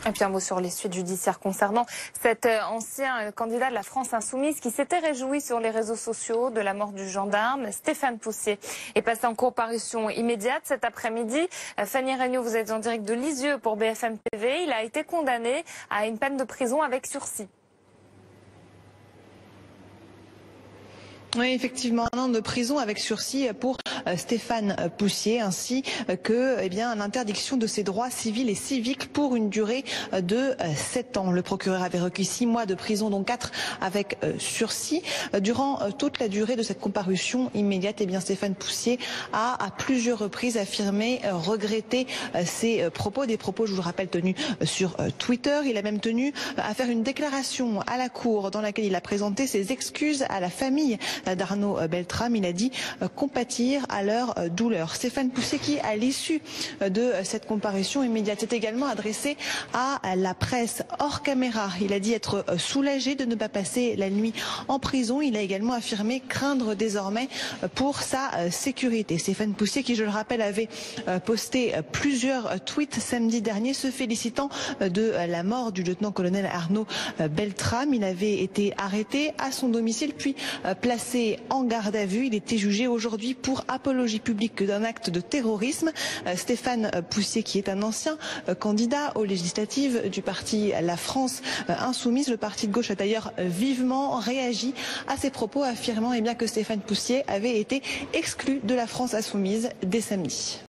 Et puis un mot sur les suites judiciaires concernant cet ancien candidat de la France Insoumise qui s'était réjoui sur les réseaux sociaux de la mort du gendarme. Stéphane Poussier est passé en comparution immédiate cet après-midi. Fanny Regnault, vous êtes en direct de Lisieux pour BFM TV. Il a été condamné à une peine de prison avec sursis. Oui, effectivement, un an de prison avec sursis pour Stéphane Poussier, ainsi que une interdiction de ses droits civils et civiques pour une durée de 7 ans. Le procureur avait requis 6 mois de prison, dont 4 avec sursis. Durant toute la durée de cette comparution immédiate, Stéphane Poussier a à plusieurs reprises affirmé regretter ses propos, des propos, je vous le rappelle, tenus sur Twitter. Il a même tenu à faire une déclaration à la cour dans laquelle il a présenté ses excuses à la famille d'Arnaud Beltrame. Il a dit compatir à leur douleur. Stéphane Poussier, qui à l'issue de cette comparution immédiate s'est également adressé à la presse hors caméra. Il a dit être soulagé de ne pas passer la nuit en prison. Il a également affirmé craindre désormais pour sa sécurité. Stéphane Poussier, qui je le rappelle avait posté plusieurs tweets samedi dernier se félicitant de la mort du lieutenant-colonel Arnaud Beltrame. Il avait été arrêté à son domicile puis placé en garde à vue. Il était jugé aujourd'hui pour apologie publique d'un acte de terrorisme. Stéphane Poussier, qui est un ancien candidat aux législatives du parti La France Insoumise. Le parti de gauche a d'ailleurs vivement réagi à ces propos, affirmant que Stéphane Poussier avait été exclu de la France Insoumise dès samedi.